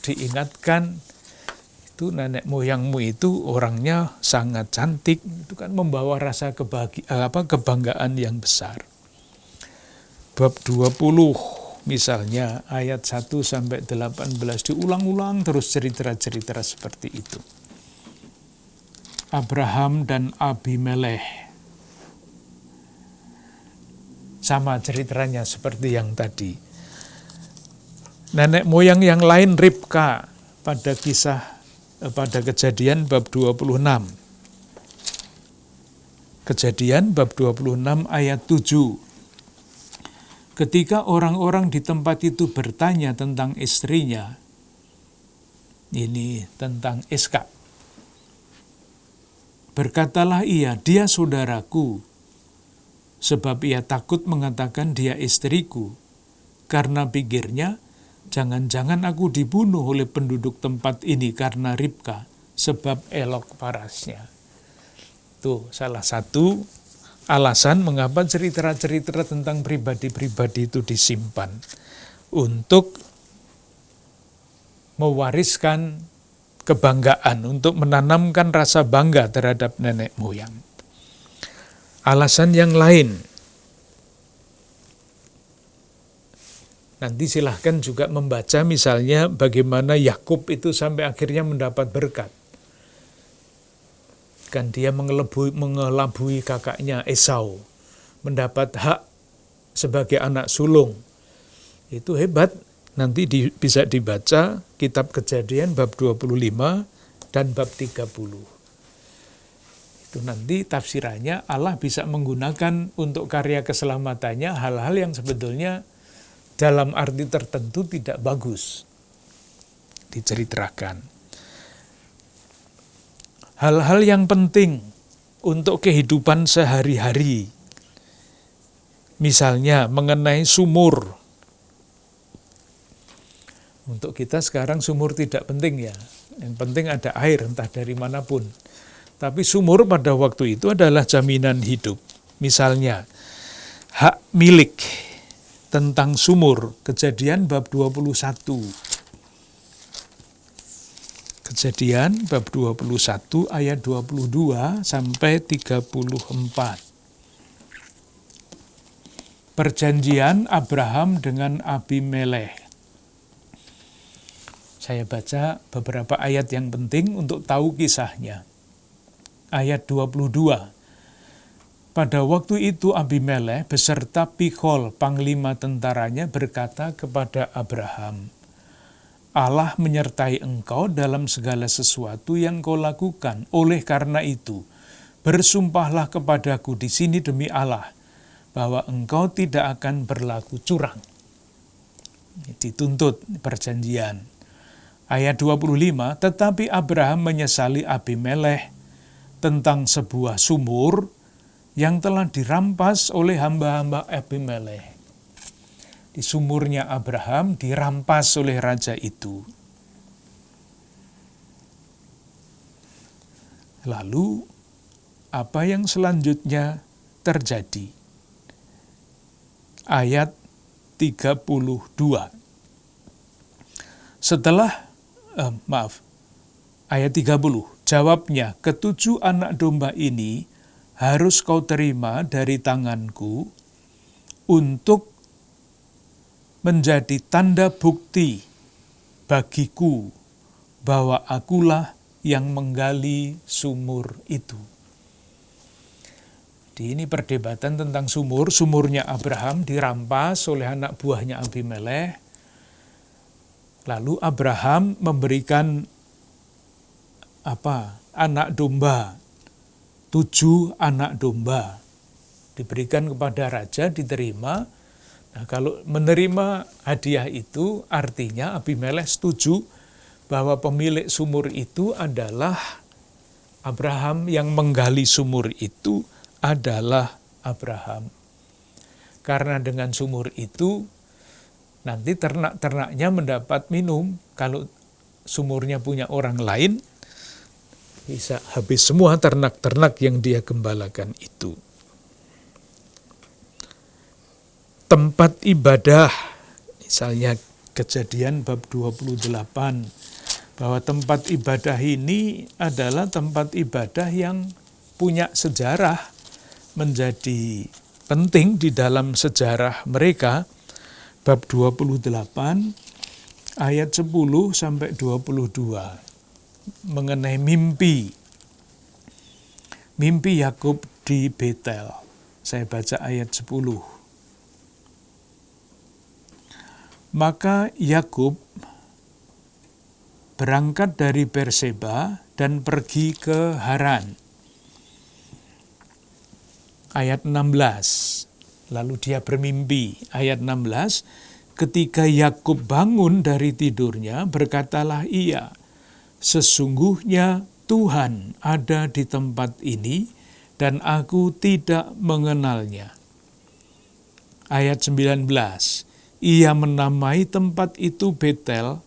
diingatkan, itu nenek moyangmu itu orangnya sangat cantik, itu kan membawa rasa kebanggaan yang besar. Bab 20 misalnya ayat 1 sampai 18 diulang-ulang terus cerita-cerita seperti itu. Abraham dan Abimelekh. Sama ceritanya seperti yang tadi. nenek moyang yang lain Ribka pada Kejadian bab 26. Kejadian bab 26 ayat 7. Ketika orang-orang di tempat itu bertanya tentang istrinya, ini tentang Iska, berkatalah ia, dia saudaraku, sebab ia takut mengatakan dia istriku, karena pikirnya, jangan-jangan aku dibunuh oleh penduduk tempat ini karena Ribka, sebab elok parasnya. Itu salah satu alasan mengapa cerita-cerita tentang pribadi-pribadi itu disimpan. Untuk mewariskan kebanggaan, untuk menanamkan rasa bangga terhadap nenek moyang. Alasan yang lain, nanti silahkan juga membaca misalnya bagaimana Yakub itu sampai akhirnya mendapat berkat. Kan dia mengelabui kakaknya Esau, mendapat hak sebagai anak sulung. Itu hebat, nanti bisa dibaca kitab Kejadian bab 25 dan bab 30. Itu nanti tafsirannya Allah bisa menggunakan untuk karya keselamatannya hal-hal yang sebetulnya dalam arti tertentu tidak bagus diceritakan. Hal-hal yang penting untuk kehidupan sehari-hari, misalnya mengenai sumur. Untuk kita sekarang sumur tidak penting ya, yang penting ada air entah dari manapun. Tapi sumur pada waktu itu adalah jaminan hidup. Misalnya hak milik tentang sumur, Kejadian bab 21. Kejadian bab 21 ayat 22 sampai 34. Perjanjian Abraham dengan Abimelekh. Saya baca beberapa ayat yang penting untuk tahu kisahnya. Ayat 22. Pada waktu itu Abimelekh beserta Pikhol, panglima tentaranya, berkata kepada Abraham, Allah menyertai engkau dalam segala sesuatu yang kau lakukan. Oleh karena itu, bersumpahlah kepadaku di sini demi Allah, bahwa engkau tidak akan berlaku curang. Dituntut perjanjian. Ayat 25, tetapi Abraham menyesali Abimelekh tentang sebuah sumur yang telah dirampas oleh hamba-hamba Abimelekh. Di sumurnya Abraham dirampas oleh raja itu. Lalu, apa yang selanjutnya terjadi? Ayat 32. Ayat 30. Jawabnya, ketujuh anak domba ini harus kau terima dari tanganku untuk menjadi tanda bukti bagiku bahwa akulah yang menggali sumur itu. Ini perdebatan tentang sumur. Sumurnya Abraham dirampas oleh anak buahnya Abimelekh. Lalu Abraham memberikan anak domba, 7 anak domba. Diberikan kepada raja, diterima. Nah, kalau menerima hadiah itu artinya Abimelekh setuju bahwa pemilik sumur itu adalah Abraham, yang menggali sumur itu adalah Abraham. Karena dengan sumur itu nanti ternak-ternaknya mendapat minum. Kalau sumurnya punya orang lain, bisa habis semua ternak-ternak yang dia gembalakan itu. Tempat ibadah, misalnya Kejadian bab 28, bahwa tempat ibadah ini adalah tempat ibadah yang punya sejarah, menjadi penting di dalam sejarah mereka. Bab 28 ayat 10 sampai 22 mengenai mimpi Yakub di Betel. Saya baca ayat 10. Maka Yakub berangkat dari Berseba dan pergi ke Haran. Ayat 16. Lalu dia bermimpi. Ayat 16. Ketika Yakub bangun dari tidurnya, berkatalah ia, sesungguhnya Tuhan ada di tempat ini dan aku tidak mengenalnya. Ayat 19. Ia menamai tempat itu Betel,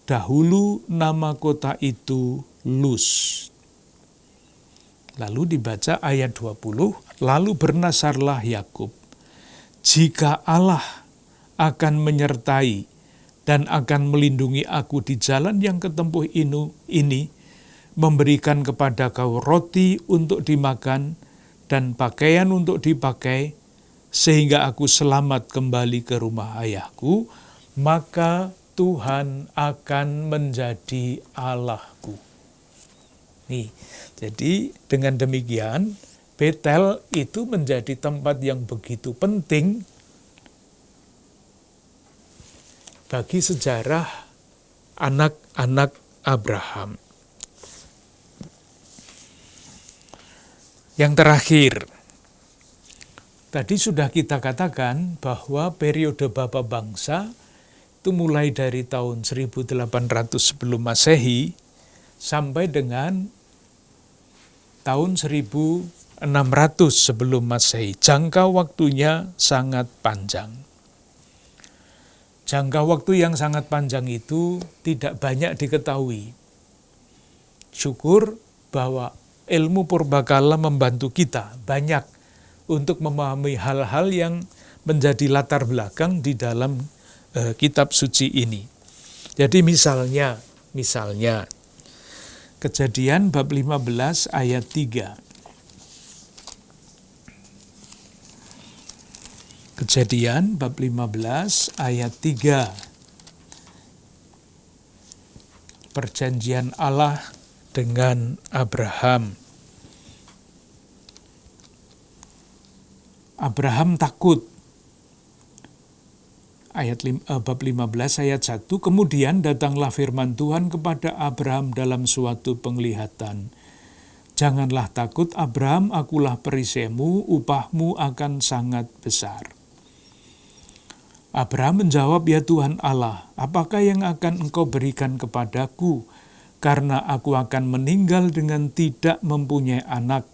dahulu nama kota itu Luz. Lalu dibaca ayat 20, lalu bernasarlah Yakub, jika Allah akan menyertai dan akan melindungi aku di jalan yang ketempuh ini, memberikan kepada kau roti untuk dimakan dan pakaian untuk dipakai, sehingga aku selamat kembali ke rumah ayahku, maka Tuhan akan menjadi Allahku. Nih, jadi dengan demikian, Betel itu menjadi tempat yang begitu penting bagi sejarah anak-anak Abraham. Yang terakhir, tadi sudah kita katakan bahwa periode Bapa Bangsa itu mulai dari tahun 1800 sebelum Masehi sampai dengan tahun 1600 sebelum Masehi. Jangka waktunya sangat panjang. Jangka waktu yang sangat panjang itu tidak banyak diketahui. Syukur bahwa ilmu purbakala membantu kita banyak untuk memahami hal-hal yang menjadi latar belakang di dalam kitab suci ini. Jadi misalnya Kejadian bab 15 ayat 3. Kejadian bab 15 ayat 3. Perjanjian Allah dengan Abraham. Abraham takut. Bab 15 ayat 1. Kemudian datanglah firman Tuhan kepada Abraham dalam suatu penglihatan. Janganlah takut Abraham, akulah perisaimu, upahmu akan sangat besar. Abraham menjawab, ya Tuhan Allah, apakah yang akan engkau berikan kepadaku? Karena aku akan meninggal dengan tidak mempunyai anak.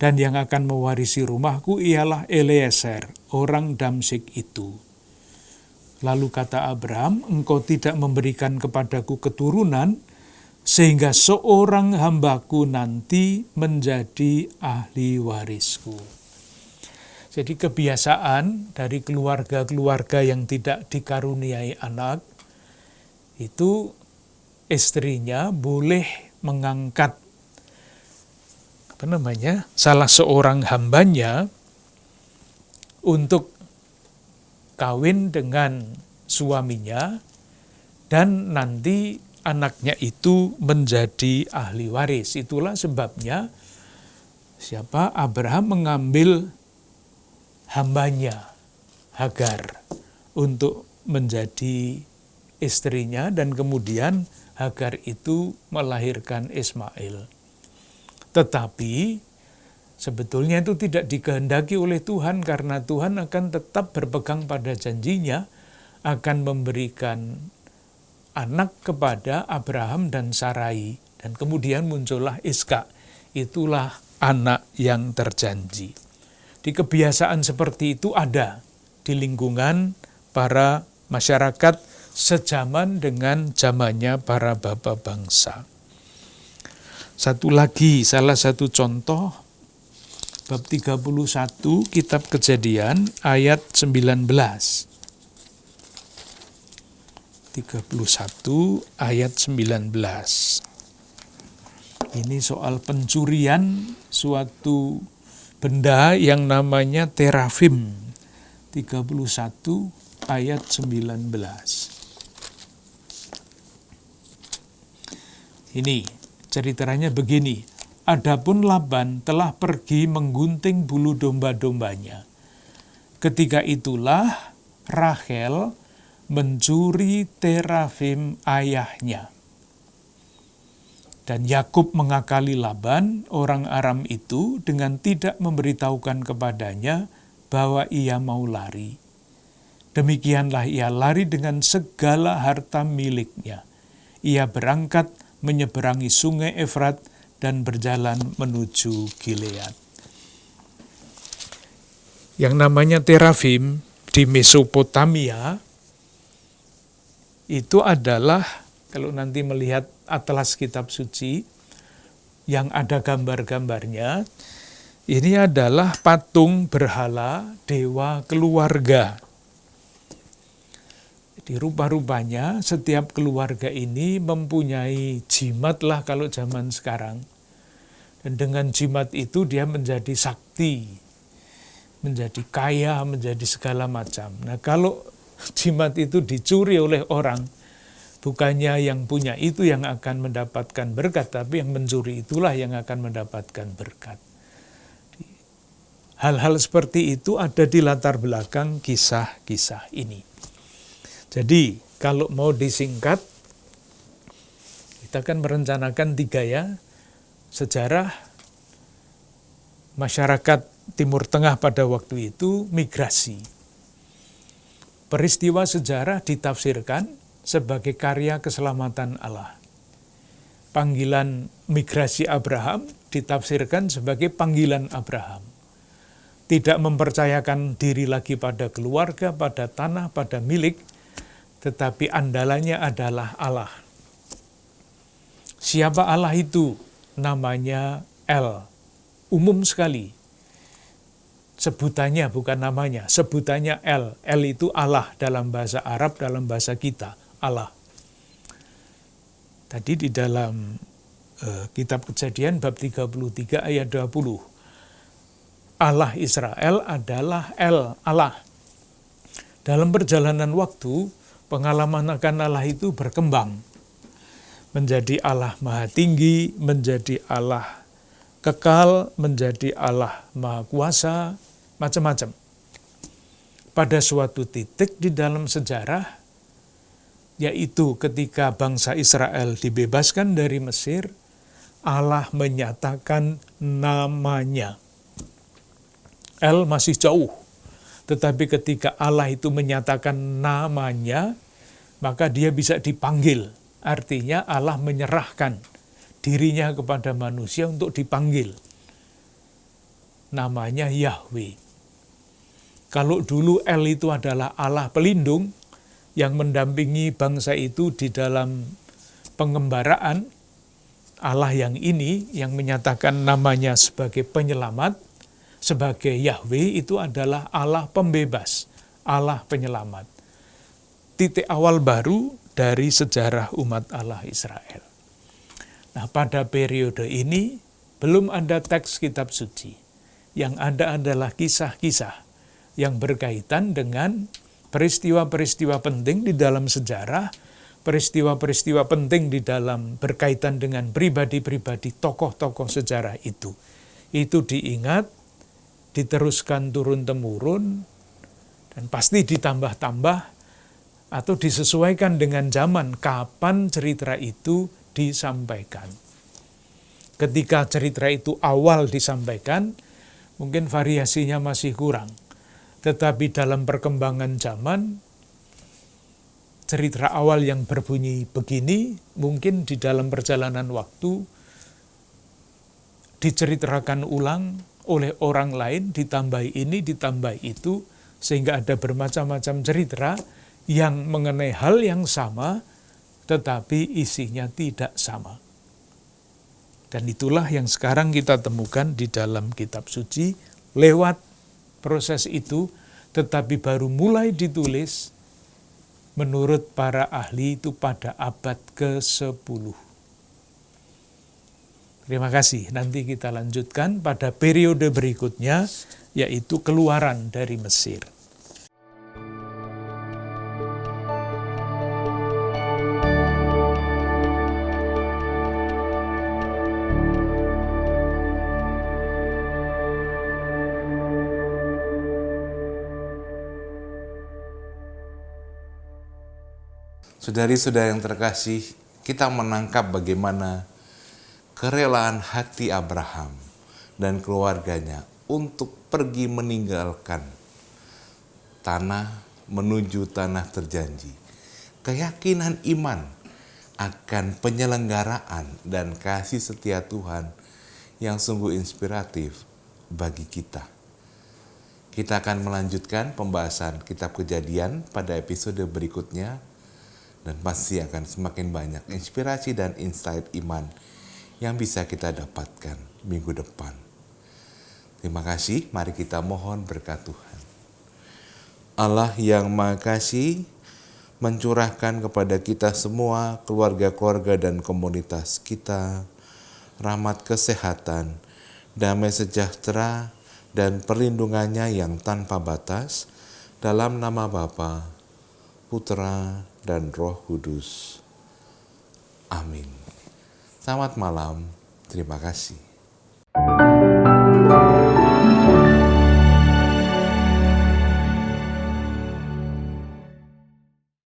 Dan yang akan mewarisi rumahku ialah Eliezer, orang Damsyik itu. Lalu kata Abraham, engkau tidak memberikan kepadaku keturunan, sehingga seorang hambaku nanti menjadi ahli warisku. Jadi kebiasaan dari keluarga-keluarga yang tidak dikaruniai anak, itu istrinya boleh mengangkat salah seorang hambanya untuk kawin dengan suaminya, dan nanti anaknya itu menjadi ahli waris. Itulah sebabnya Abraham mengambil hambanya Hagar untuk menjadi istrinya, dan kemudian Hagar itu melahirkan Ismail. Tetapi sebetulnya itu tidak dikehendaki oleh Tuhan, karena Tuhan akan tetap berpegang pada janjinya akan memberikan anak kepada Abraham dan Sarai, dan kemudian muncullah Ishak. Itulah anak yang terjanji. Di kebiasaan seperti itu ada di lingkungan para masyarakat sejaman dengan zamannya para bapa bangsa. Salah satu contoh, bab 31 kitab Kejadian ayat 19. 31 ayat 19. Ini soal pencurian suatu benda yang namanya terafim. 31 ayat 19. Ini ceritanya begini. Adapun Laban telah pergi menggunting bulu domba-dombanya. Ketika itulah Rachel mencuri terafim ayahnya. Dan Yakub mengakali Laban, orang Aram itu, dengan tidak memberitahukan kepadanya bahwa ia mau lari. Demikianlah ia lari dengan segala harta miliknya. Ia berangkat menyeberangi sungai Efrat dan berjalan menuju Gilead. Yang namanya terafim di Mesopotamia itu adalah, kalau nanti melihat atlas kitab suci yang ada gambar-gambarnya, ini adalah patung berhala dewa keluarga. Jadi rupa-rupanya setiap keluarga ini mempunyai jimat lah kalau zaman sekarang. Dan dengan jimat itu dia menjadi sakti, menjadi kaya, menjadi segala macam. Nah, kalau jimat itu dicuri oleh orang, bukannya yang punya itu yang akan mendapatkan berkat, tapi yang mencuri itulah yang akan mendapatkan berkat. Hal-hal seperti itu ada di latar belakang kisah-kisah ini. Jadi, kalau mau disingkat, kita akan merencanakan 3 ya. Sejarah masyarakat Timur Tengah pada waktu itu migrasi. Peristiwa sejarah ditafsirkan sebagai karya keselamatan Allah. Panggilan migrasi Abraham ditafsirkan sebagai panggilan Abraham. Tidak mempercayakan diri lagi pada keluarga, pada tanah, pada milik, tetapi andalannya adalah Allah. Siapa Allah itu? Namanya El. Umum sekali. Sebutannya bukan namanya, sebutannya El. El itu Allah dalam bahasa Arab, dalam bahasa kita, Allah. Tadi di dalam kitab Kejadian bab 33 ayat 20. Allah Israel adalah El, Allah. Dalam perjalanan waktu, pengalaman akan Allah itu berkembang. Menjadi Allah Maha Tinggi, menjadi Allah kekal, menjadi Allah Maha Kuasa, macam-macam. Pada suatu titik di dalam sejarah, yaitu ketika bangsa Israel dibebaskan dari Mesir, Allah menyatakan namanya. El masih jauh, tetapi ketika Allah itu menyatakan namanya, maka dia bisa dipanggil. Artinya Allah menyerahkan dirinya kepada manusia untuk dipanggil. Namanya Yahweh. Kalau dulu El itu adalah Allah pelindung yang mendampingi bangsa itu di dalam pengembaraan, Allah yang ini yang menyatakan namanya sebagai penyelamat, sebagai Yahweh itu adalah Allah pembebas, Allah penyelamat. Titik awal baru dari sejarah umat Allah Israel. Nah, pada periode ini belum ada teks kitab suci. Yang ada adalah kisah-kisah yang berkaitan dengan peristiwa-peristiwa penting di dalam sejarah, peristiwa-peristiwa penting di dalam berkaitan dengan pribadi-pribadi tokoh-tokoh sejarah itu. Itu diingat, diteruskan turun-temurun, dan pasti ditambah-tambah atau disesuaikan dengan zaman kapan cerita itu disampaikan. Ketika cerita itu awal disampaikan, mungkin variasinya masih kurang. Tetapi dalam perkembangan zaman, cerita awal yang berbunyi begini, mungkin di dalam perjalanan waktu diceritakan ulang oleh orang lain, ditambah ini, ditambah itu, sehingga ada bermacam-macam cerita yang mengenai hal yang sama, tetapi isinya tidak sama. Dan itulah yang sekarang kita temukan di dalam kitab suci, lewat proses itu, tetapi baru mulai ditulis menurut para ahli itu pada abad ke-10. Terima kasih, nanti kita lanjutkan pada periode berikutnya, yaitu keluaran dari Mesir. Saudari-saudari yang terkasih, kita menangkap bagaimana kerelaan hati Abraham dan keluarganya untuk pergi meninggalkan tanah menuju tanah terjanji. Keyakinan iman akan penyelenggaraan dan kasih setia Tuhan yang sungguh inspiratif bagi kita. Kita akan melanjutkan pembahasan kitab Kejadian pada episode berikutnya, dan pasti akan semakin banyak inspirasi dan insight iman yang bisa kita dapatkan minggu depan. Terima kasih, mari kita mohon berkat Tuhan. Allah yang Maha Kasih mencurahkan kepada kita semua, keluarga-keluarga dan komunitas kita, rahmat kesehatan, damai sejahtera, dan perlindungannya yang tanpa batas, dalam nama Bapa, Putra, dan Roh Kudus. Amin. Selamat malam. Terima kasih.